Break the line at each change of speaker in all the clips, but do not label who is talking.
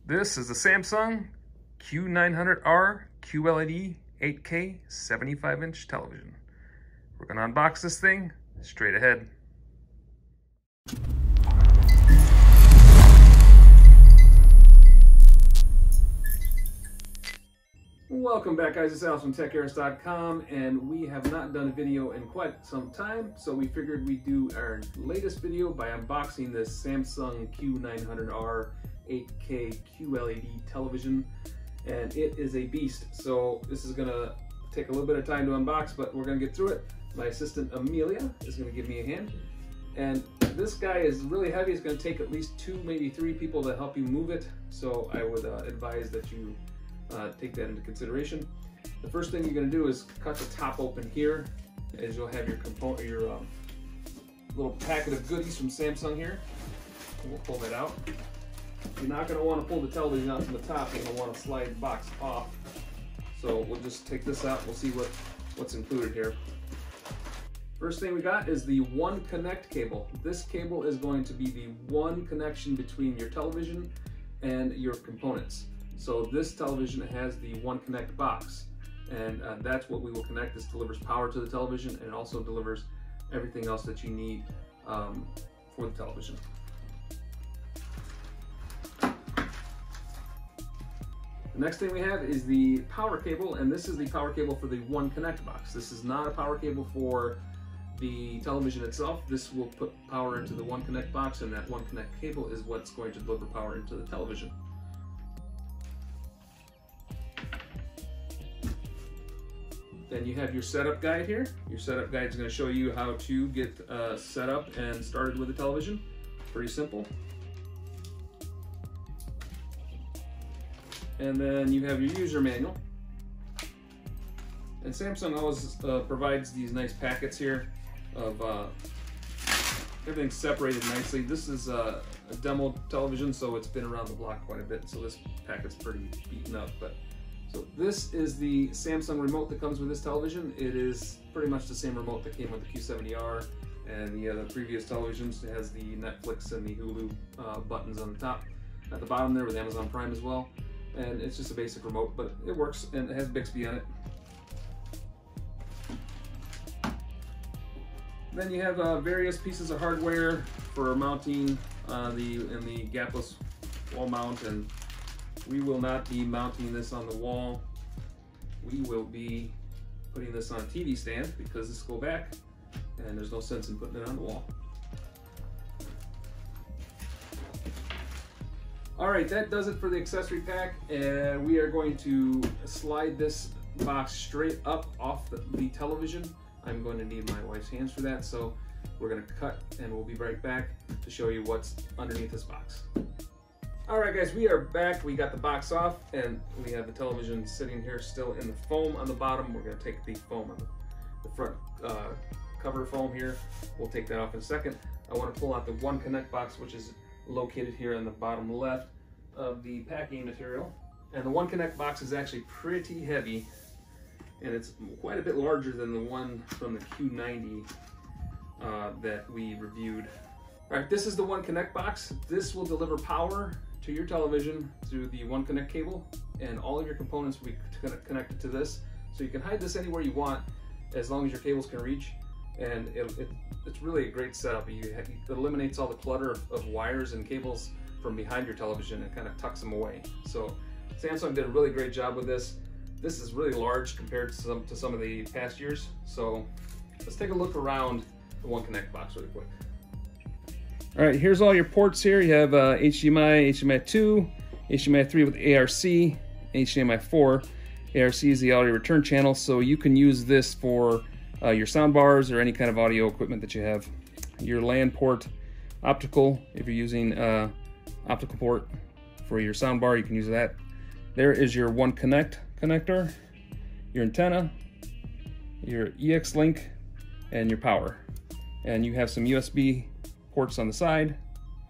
This is the Samsung Q900R QLED 8K 75-inch television. We're going to unbox this thing straight ahead. Welcome back, guys. It's Alex from Techaeris.com, and we have not done a video in quite some time, so we figured we'd do our latest video by unboxing this Samsung Q900R 8K QLED television, and it is a beast. So this is gonna take a little bit of time to unbox, but we're gonna get through it. My assistant Amelia is gonna give me a hand, and this guy is really heavy. It's gonna take at least 2, maybe 3 people to help you move it, so I would advise that you take that into consideration. The first thing you're going to do is cut the top open here, as you'll have your component, your little packet of goodies from Samsung here. And we'll pull that out. You're not going to want to pull the television out from the top. You're going to want to slide the box off. So we'll just take this out. We'll see what's included here. First thing we got is the One Connect cable. This cable is going to be the one connection between your television and your components. So this television has the One Connect box, and that's what we will connect. This delivers power to the television, and it also delivers everything else that you need for the television. The next thing we have is the power cable, and this is the power cable for the One Connect box. This is not a power cable for the television itself. This will put power into the One Connect box, and that One Connect cable is what's going to deliver power into the television. Then you have your setup guide here. Your setup guide is going to show you how to get set up and started with the television. Pretty simple. And then you have your user manual. And Samsung always provides these nice packets here of everything separated nicely. This is a demo television, so it's been around the block quite a bit, so this packet's pretty beaten up. So this is the Samsung remote that comes with this television. It is pretty much the same remote that came with the Q70R and the previous televisions. It has the Netflix and the Hulu buttons on the top. At the bottom there with Amazon Prime as well. And it's just a basic remote, but it works, and it has Bixby on it. Then you have various pieces of hardware for mounting the gapless wall mount, and we will not be mounting this on the wall. We will be putting this on a TV stand because this will go back, and there's no sense in putting it on the wall. All right, that does it for the accessory pack. And we are going to slide this box straight up off the television. I'm going to need my wife's hands for that, so we're going to cut, and we'll be right back to show you what's underneath this box. All right, guys, we are back. We got the box off, and we have the television sitting here still in the foam on the bottom. We're going to take the foam on the front cover foam here. We'll take that off in a second. I want to pull out the One Connect box, which is located here on the bottom left of the packing material. And the One Connect box is actually pretty heavy, and it's quite a bit larger than the one from the Q90 that we reviewed. All right, this is the One Connect box. This will deliver power to your television through the One Connect cable, and all of your components will be connected to this. So you can hide this anywhere you want as long as your cables can reach, and it's really a great setup. It eliminates all the clutter of wires and cables from behind your television and kind of tucks them away. So Samsung did a really great job with this. This is really large compared to some of the past years. So let's take a look around the One Connect box really quick. All right, here's all your ports here. You have HDMI, HDMI 2, HDMI 3 with ARC, HDMI 4. ARC is the audio return channel, so you can use this for your sound bars or any kind of audio equipment that you have. Your LAN port, optical, if you're using optical port for your sound bar, you can use that. There is your One Connect connector, your antenna, your EX link, and your power. And you have some USB ports on the side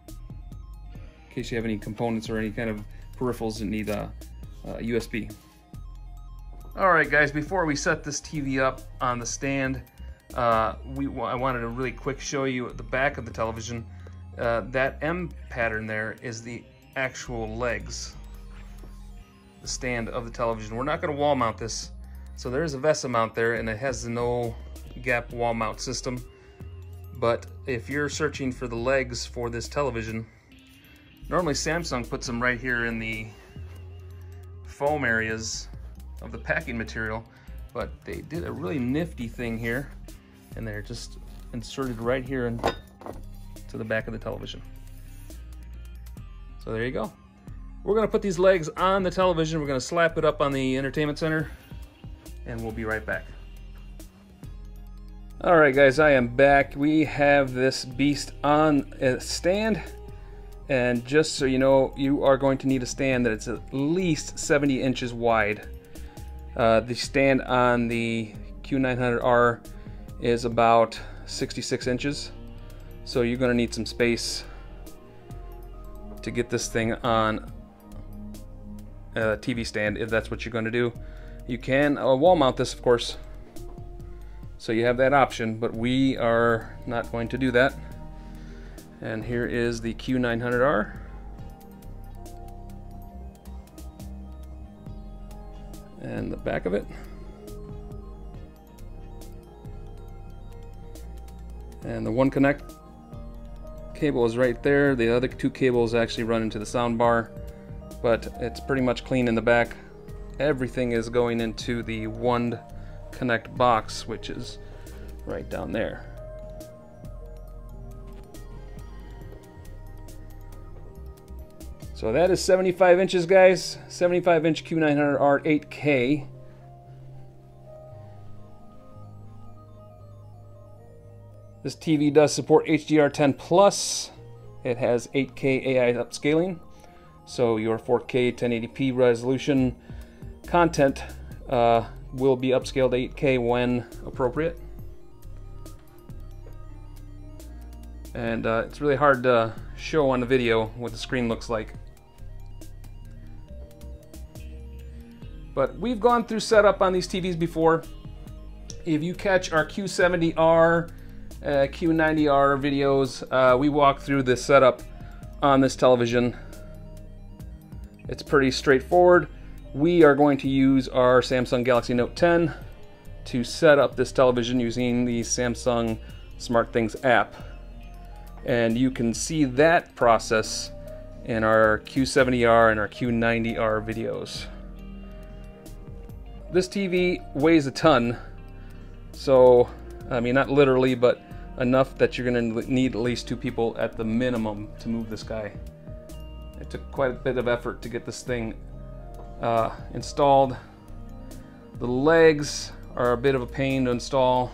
in case you have any components or any kind of peripherals that need USB. All right, guys, before we set this TV up on the stand, I wanted to really quick show you the back of the television. That M pattern there is the actual legs the stand of the television. We're not going to wall mount this. So there is a VESA mount there, and it has the no gap wall mount system. But if you're searching for the legs for this television, normally Samsung puts them right here in the foam areas of the packing material, but they did a really nifty thing here, and they're just inserted right here into the back of the television. So there you go. We're gonna put these legs on the television, we're gonna slap it up on the entertainment center, and we'll be right back. All right guys, I am back. We have this beast on a stand, and just so you know, you are going to need a stand that is at least 70 inches wide. The stand on the Q900R is about 66 inches, so you're going to need some space to get this thing on a TV stand if that's what you're going to do. You can wall mount this, of course, so you have that option, but we are not going to do that. And here is the Q900R. And the back of it. And the one connect cable is right there. The other two cables actually run into the sound bar, but it's pretty much clean in the back. Everything is going into the one connect box, which is right down there. So that is 75 inches, guys. 75 inch Q900R 8K. This TV does support HDR10 Plus. It has 8K AI upscaling, so your 4K 1080p resolution content will be upscaled to 8K when appropriate. And it's really hard to show on the video what the screen looks like. But we've gone through setup on these TVs before. If you catch our Q70R, Q90R videos, we walk through the setup on this television. It's pretty straightforward. We are going to use our Samsung Galaxy Note 10 to set up this television using the Samsung SmartThings app. And you can see that process in our Q70R and our Q90R videos. This TV weighs a ton, so, I mean, not literally, but enough that you're going to need at least two people at the minimum to move this guy. It took quite a bit of effort to get this thing installed. The legs are a bit of a pain to install.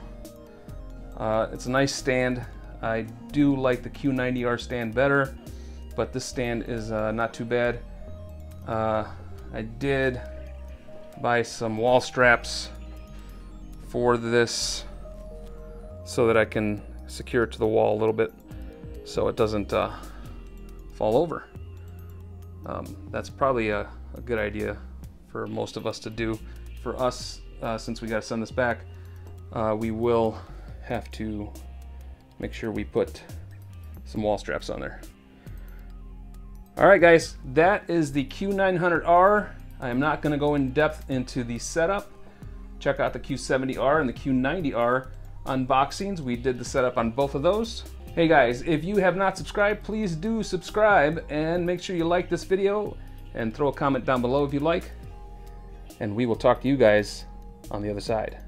It's a nice stand. I do like the Q90R stand better, but this stand is not too bad. I did buy some wall straps for this so that I can secure it to the wall a little bit so it doesn't fall over. That's probably a good idea for most of us to do. For us, since we got to send this back, we will have to make sure we put some wall straps on there. Alright guys, that is the Q900R. I am not going to go in depth into the setup. Check out the Q70R and the Q90R unboxings. We did the setup on both of those. Hey guys, if you have not subscribed, please do subscribe and make sure you like this video and throw a comment down below if you like. And we will talk to you guys on the other side.